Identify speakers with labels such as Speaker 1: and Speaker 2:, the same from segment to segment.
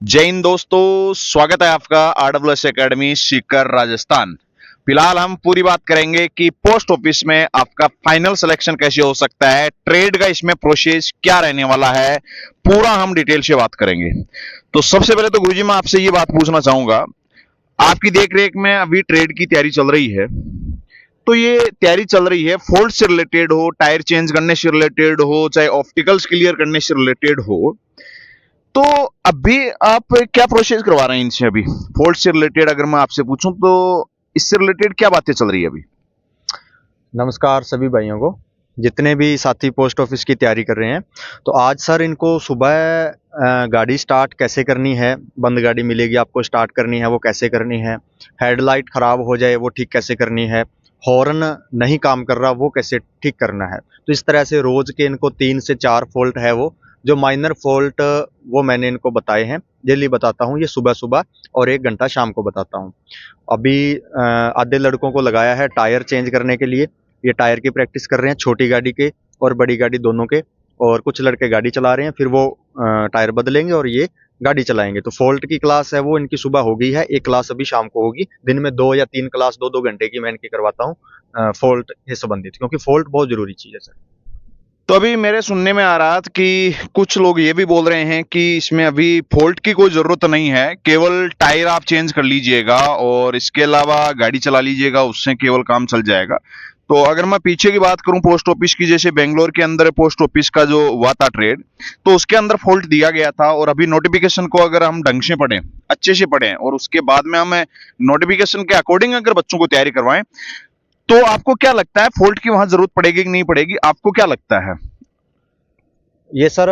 Speaker 1: जय हिंद दोस्तों, स्वागत है आपका आरडब्ल्यूएस एकेडमी सीकर राजस्थान। फिलहाल हम पूरी बात करेंगे कि पोस्ट ऑफिस में आपका फाइनल सिलेक्शन कैसे हो सकता है, ट्रेड का इसमें प्रोसेस क्या रहने वाला है, पूरा हम डिटेल से बात करेंगे। तो सबसे पहले तो गुरुजी मैं आपसे ये बात पूछना चाहूंगा, आपकी देख रेख में अभी ट्रेड की तैयारी चल रही है, तो ये तैयारी चल रही है फॉल्ट से रिलेटेड हो, टायर चेंज करने से रिलेटेड हो, चाहे ऑप्टिकल्स क्लियर करने से रिलेटेड हो, तो अभी आप क्या प्रोसेस करवा रहे हैं इनसे? अभी फोल्ड से रिलेटेड अगर मैं आपसे पूछूं तो इससे रिलेटेड क्या बातें चल रही है अभी?
Speaker 2: नमस्कार सभी भाइयों को, जितने भी साथी पोस्ट ऑफिस की तैयारी कर रहे हैं। तो आज सर इनको सुबह गाड़ी स्टार्ट कैसे करनी है, बंद गाड़ी मिलेगी आपको स्टार्ट करनी है वो कैसे करनी है, हेडलाइट ख़राब हो जाए वो ठीक कैसे करनी है, हॉर्न नहीं काम कर रहा वो कैसे ठीक करना है। तो इस तरह से रोज़ के इनको 3 से 4 फॉल्ट है, वो जो माइनर फॉल्ट वो मैंने इनको बताए हैं। डेली बताता हूँ ये सुबह सुबह और 1 घंटा शाम को बताता हूँ। अभी आधे लड़कों को लगाया है टायर चेंज करने के लिए, ये टायर की प्रैक्टिस कर रहे हैं, छोटी गाड़ी के और बड़ी गाड़ी दोनों के। और कुछ लड़के गाड़ी चला रहे हैं, फिर वो टायर बदलेंगे और ये गाड़ी चलाएंगे। तो फॉल्ट की क्लास है वो इनकी सुबह हो गई है, एक क्लास अभी शाम को होगी। दिन में 2 या 3 क्लास 2-2 घंटे की मैं इनकी करवाता हूँ फॉल्ट से संबंधित, क्योंकि फॉल्ट बहुत जरूरी चीज़ है सर।
Speaker 1: तो अभी मेरे सुनने में आ रहा था कि कुछ लोग ये भी बोल रहे हैं कि इसमें अभी फॉल्ट की कोई जरूरत नहीं है, केवल टायर आप चेंज कर लीजिएगा और इसके अलावा गाड़ी चला लीजिएगा, उससे केवल काम चल जाएगा। तो अगर मैं पीछे की बात करूं पोस्ट ऑफिस की, जैसे बेंगलोर के अंदर पोस्ट ऑफिस का जो हुआ था ट्रेड, तो उसके अंदर फॉल्ट दिया गया था। और अभी नोटिफिकेशन को अगर हम ढंग से पढ़ें, अच्छे से पढ़ें और उसके बाद में हम नोटिफिकेशन के अकॉर्डिंग अगर बच्चों को तैयारी करवाएं, तो आपको क्या लगता है फॉल्ट की वहां जरूरत पड़ेगी कि नहीं पड़ेगी? आपको क्या लगता है?
Speaker 2: ये सर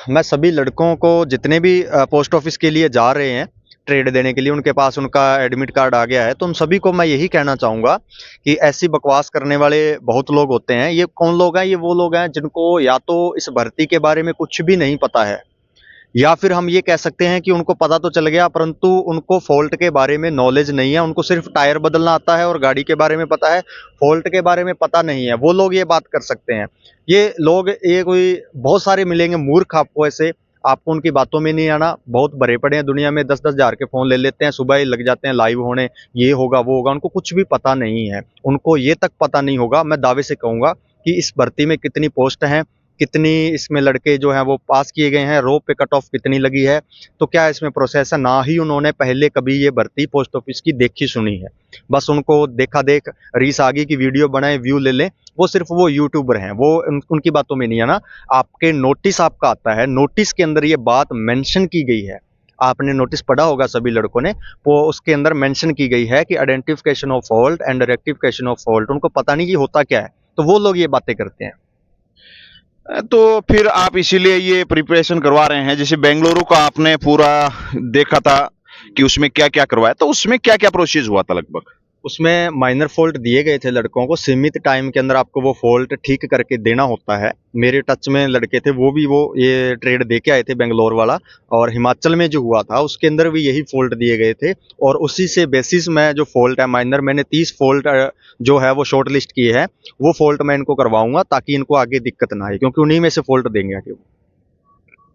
Speaker 2: मैं सभी लड़कों को जितने भी पोस्ट ऑफिस के लिए जा रहे हैं ट्रेड देने के लिए, उनके पास उनका एडमिट कार्ड आ गया है, तो उन सभी को मैं यही कहना चाहूँगा कि ऐसी बकवास करने वाले बहुत लोग होते हैं। ये कौन लोग हैं? ये वो लोग हैं जिनको या तो इस भर्ती के बारे में कुछ भी नहीं पता है, या फिर हम ये कह सकते हैं कि उनको पता तो चल गया परंतु उनको फॉल्ट के बारे में नॉलेज नहीं है। उनको सिर्फ टायर बदलना आता है और गाड़ी के बारे में पता है, फॉल्ट के बारे में पता नहीं है। वो लोग ये बात कर सकते हैं। ये लोग, ये कोई बहुत सारे मिलेंगे मूर्ख आपको ऐसे, आपको उनकी बातों में नहीं आना। बहुत भरे पड़े हैं दुनिया में, 10-10 हज़ार के फ़ोन ले लेते हैं, सुबह ही लग जाते हैं लाइव होने, ये होगा वो होगा। उनको कुछ भी पता नहीं है, उनको ये तक पता नहीं होगा, मैं दावे से कहूँगा कि इस भर्ती में कितनी पोस्ट हैं, कितनी इसमें लड़के जो हैं वो पास किए गए हैं, रो पे कट ऑफ कितनी लगी है, तो क्या इसमें प्रोसेस है। ना ही उन्होंने पहले कभी ये भर्ती पोस्ट ऑफिस की देखी सुनी है, बस उनको देखा देख रीस आ गई कि वीडियो बनाए व्यू ले लें। वो सिर्फ वो यूट्यूबर हैं, वो उनकी बातों में नहीं आना। आपके नोटिस आपका आता है, नोटिस के अंदर ये बात मेंशन की गई है, आपने नोटिस पढ़ा होगा सभी लड़कों ने, वो उसके अंदर मेंशन की गई है कि identification of fault and rectification of fault. उनको पता नहीं कि होता क्या है, तो वो लोग ये बातें करते हैं।
Speaker 1: तो फिर आप इसीलिए ये प्रिपरेशन करवा रहे हैं। जैसे बेंगलुरु का आपने पूरा देखा था कि उसमें क्या क्या करवाया, तो उसमें क्या क्या प्रोसेस हुआ था लगभग?
Speaker 2: उसमें माइनर फॉल्ट दिए गए थे लड़कों को, सीमित टाइम के अंदर आपको वो फॉल्ट ठीक करके देना होता है। मेरे टच में लड़के थे, वो भी वो ये ट्रेड दे के आए थे बेंगलोर वाला, और हिमाचल में जो हुआ था उसके अंदर भी यही फॉल्ट दिए गए थे। और उसी से बेसिस में जो फॉल्ट है माइनर, मैंने 30 फॉल्ट जो है वो शॉर्ट लिस्ट किए हैं, वो फॉल्ट मैं इनको करवाऊंगा ताकि इनको आगे दिक्कत ना आए, क्योंकि उन्हीं में से फॉल्ट देंगे आगे वो।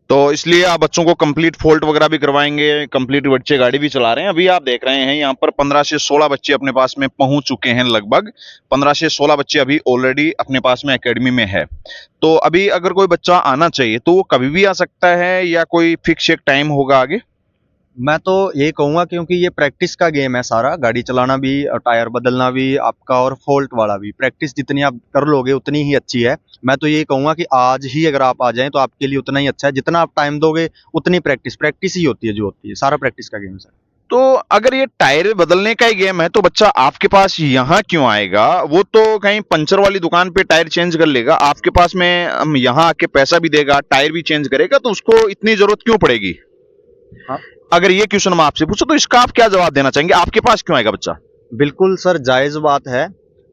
Speaker 1: तो इसलिए आप बच्चों को कंप्लीट फॉल्ट वगैरह भी करवाएंगे, कंप्लीट बच्चे गाड़ी भी चला रहे हैं। अभी आप देख रहे हैं यहाँ पर 15 से 16 बच्चे अपने पास में पहुंच चुके हैं, लगभग 15 से 16 बच्चे अभी ऑलरेडी अपने पास में एकेडमी में है। तो अभी अगर कोई बच्चा आना चाहिए तो वो कभी भी आ सकता है या कोई फिक्स एक टाइम होगा आगे?
Speaker 2: मैं तो ये कहूँगा, क्योंकि ये प्रैक्टिस का गेम है सारा, गाड़ी चलाना भी और टायर बदलना भी आपका और फॉल्ट वाला भी, प्रैक्टिस जितनी आप कर लोगे उतनी ही अच्छी है। मैं तो ये कहूँगा कि आज ही अगर आप आ जाएं तो आपके लिए उतना ही अच्छा है, जितना आप टाइम दोगे उतनी प्रैक्टिस प्रैक्टिस ही होती है, जो होती है सारा प्रैक्टिस का गेम है सर।
Speaker 1: तो अगर ये टायर बदलने का ही गेम है तो बच्चा आपके पास यहाँ क्यों आएगा? वो तो कहीं पंचर वाली दुकान पे टायर चेंज कर लेगा, आपके पास में हम यहाँ आके पैसा भी देगा, टायर भी चेंज करेगा, तो उसको इतनी जरूरत क्यों पड़ेगी?
Speaker 2: हाँ,
Speaker 1: अगर ये क्वेश्चन मैं आपसे पूछूं तो इसका आप क्या जवाब देना चाहेंगे? आपके पास क्यों आएगा बच्चा?
Speaker 2: बिल्कुल सर, जायज़ बात है।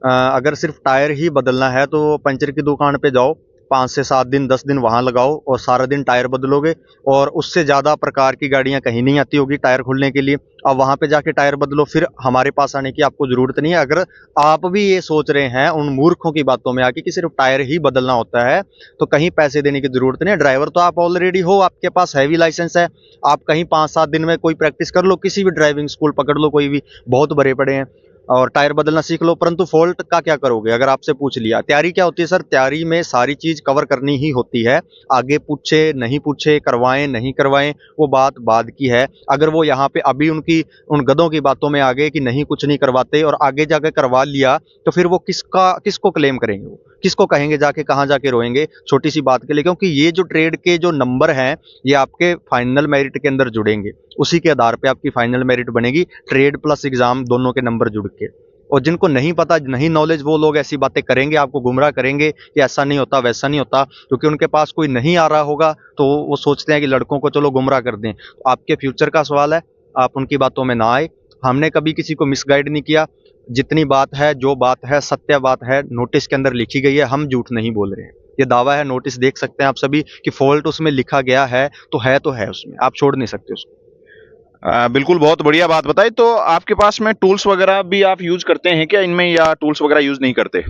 Speaker 2: अगर सिर्फ टायर ही बदलना है तो पंचर की दुकान पे जाओ, 5 से 7 दिन 10 दिन वहाँ लगाओ और सारा दिन टायर बदलोगे, और उससे ज़्यादा प्रकार की गाड़ियाँ कहीं नहीं आती होगी टायर खोलने के लिए। अब वहाँ पे जाके टायर बदलो, फिर हमारे पास आने की आपको ज़रूरत नहीं है। अगर आप भी ये सोच रहे हैं उन मूर्खों की बातों में आके कि सिर्फ टायर ही बदलना होता है, तो कहीं पैसे देने की ज़रूरत नहीं है। ड्राइवर तो आप ऑलरेडी हो, आपके पास हैवी लाइसेंस है, आप कहीं 5-7 दिन में कोई प्रैक्टिस कर लो, किसी भी ड्राइविंग स्कूल पकड़ लो, कोई भी, बहुत भरे पड़े हैं, और टायर बदलना सीख लो। परंतु फॉल्ट का क्या करोगे अगर आपसे पूछ लिया? तैयारी क्या होती है सर? तैयारी में सारी चीज़ कवर करनी ही होती है। आगे पूछे नहीं पूछे, करवाएं नहीं करवाएं, वो बात बाद की है। अगर वो यहाँ पे अभी उन गधों की बातों में आ गए कि नहीं कुछ नहीं करवाते और आगे जाके करवा लिया, तो फिर वो किसको क्लेम करेंगे? वो किसको कहेंगे जाके, कहाँ जाके रोएंगे छोटी सी बात के लिए? क्योंकि ये जो ट्रेड के जो नंबर हैं, ये आपके फाइनल मेरिट के अंदर जुड़ेंगे, उसी के आधार पे आपकी फाइनल मेरिट बनेगी, ट्रेड प्लस एग्जाम दोनों के नंबर जुड़ के। और जिनको नहीं पता, नहीं नॉलेज, वो लोग ऐसी बातें करेंगे, आपको गुमराह करेंगे कि ऐसा नहीं होता वैसा नहीं होता, क्योंकि उनके पास कोई नहीं आ रहा होगा तो वो सोचते हैं कि लड़कों को चलो गुमराह कर दें। तो आपके फ्यूचर का सवाल है, आप उनकी बातों में ना आए। हमने कभी किसी को मिसगाइड नहीं किया। जितनी बात है, जो बात है, सत्य बात है, नोटिस के अंदर लिखी गई है, हम झूठ नहीं बोल रहे हैं। ये दावा है, नोटिस देख सकते हैं आप सभी कि फॉल्ट उसमें लिखा गया है तो है उसमें, आप छोड़ नहीं सकते उसको।
Speaker 1: बिल्कुल, बहुत बढ़िया बात बताई। तो आपके पास में टूल्स वगैरह भी आप यूज करते हैं क्या इनमें, या टूल्स वगैरह यूज नहीं करते?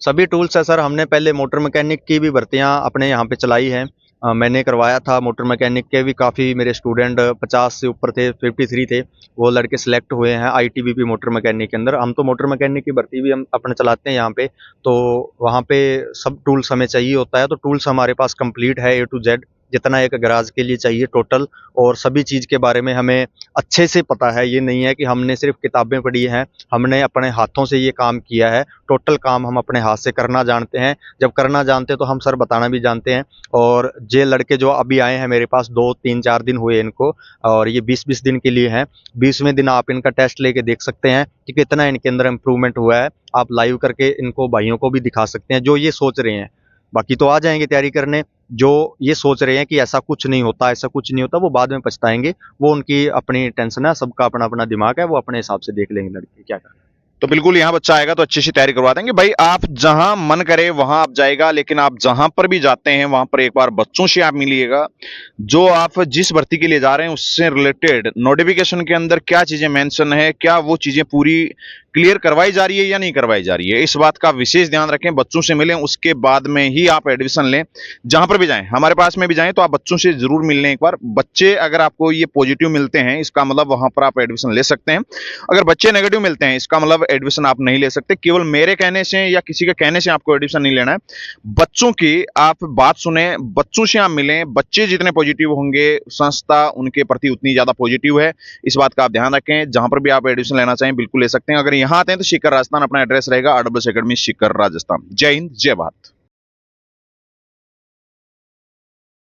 Speaker 2: सभी टूल्स है सर। हमने पहले मोटर मैकेनिक की भी भर्तियां अपने यहाँ पे चलाई हैं। मैंने करवाया था मोटर मैकेनिक के भी, काफ़ी मेरे स्टूडेंट 50 से ऊपर थे, 53 थे, वो लड़के सेलेक्ट हुए हैं आईटीबीपी मोटर मैकेनिक के अंदर। हम तो मोटर मैकेनिक की भर्ती भी हम अपने चलाते हैं यहाँ पे, तो वहाँ पे सब टूल्स हमें चाहिए होता है। तो टूल्स हमारे पास कंप्लीट है A to Z, जितना एक गैराज के लिए चाहिए टोटल, और सभी चीज़ के बारे में हमें अच्छे से पता है। ये नहीं है कि हमने सिर्फ किताबें पढ़ी हैं, हमने अपने हाथों से ये काम किया है। टोटल काम हम अपने हाथ से करना जानते हैं। जब करना जानते हैं तो हम सर बताना भी जानते हैं। और ये लड़के जो अभी आए हैं मेरे पास, 2-3-4 दिन हुए इनको, और ये 20-20 दिन के लिए हैं। 20वें दिन आप इनका टेस्ट लेके देख सकते हैं कि कितना इनके अंदर इम्प्रूवमेंट हुआ है। आप लाइव करके इनको भाइयों को भी दिखा सकते हैं जो ये सोच रहे हैं। बाकी तो आ जाएंगे तैयारी करने, जो ये सोच रहे हैं कि ऐसा कुछ नहीं होता, ऐसा कुछ नहीं होता, वो बाद में पछताएंगे। वो उनकी अपनी टेंशन है, सबका अपना अपना दिमाग है, वो अपने हिसाब से देख लेंगे लड़के क्या करना है।
Speaker 1: तो बिल्कुल, यहाँ बच्चा आएगा तो अच्छी सी तैयारी करवा देंगे भाई। आप जहां मन करे वहां आप जाएगा, लेकिन आप जहां पर भी जाते हैं वहां पर एक बार बच्चों से आप मिलिएगा, जो आप जिस भर्ती के लिए जा रहे हैं उससे रिलेटेड नोटिफिकेशन के अंदर क्या चीजें मेंशन है, क्या वो चीजें पूरी क्लियर करवाई जा रही है या नहीं करवाई जा रही है, इस बात का विशेष ध्यान रखें। बच्चों से मिलें, उसके बाद में ही आप एडमिशन लें। जहां पर भी जाएं, हमारे पास में भी जाएं, तो आप बच्चों से जरूर मिल लें एक बार। बच्चे अगर आपको ये पॉजिटिव मिलते हैं, इसका मतलब वहां पर आप एडमिशन ले सकते हैं। अगर बच्चे नेगेटिव मिलते हैं, इसका मतलब एडमिशन आप नहीं ले सकते। केवल मेरे कहने से या किसी के कहने से आपको एडमिशन नहीं लेना है। बच्चों की आप बात सुने, बच्चों से आप मिलें। बच्चे जितने पॉजिटिव होंगे, संस्था उनके प्रति उतनी ज्यादा पॉजिटिव है। इस बात का आप ध्यान रखें। जहां पर भी आप एडमिशन लेना चाहें बिल्कुल ले सकते हैं। अगर यहां आते हैं तो शिखर राजस्थान अपना एड्रेस रहेगा, RWS एकेडमी शिखर राजस्थान। जय हिंद, जय भारत।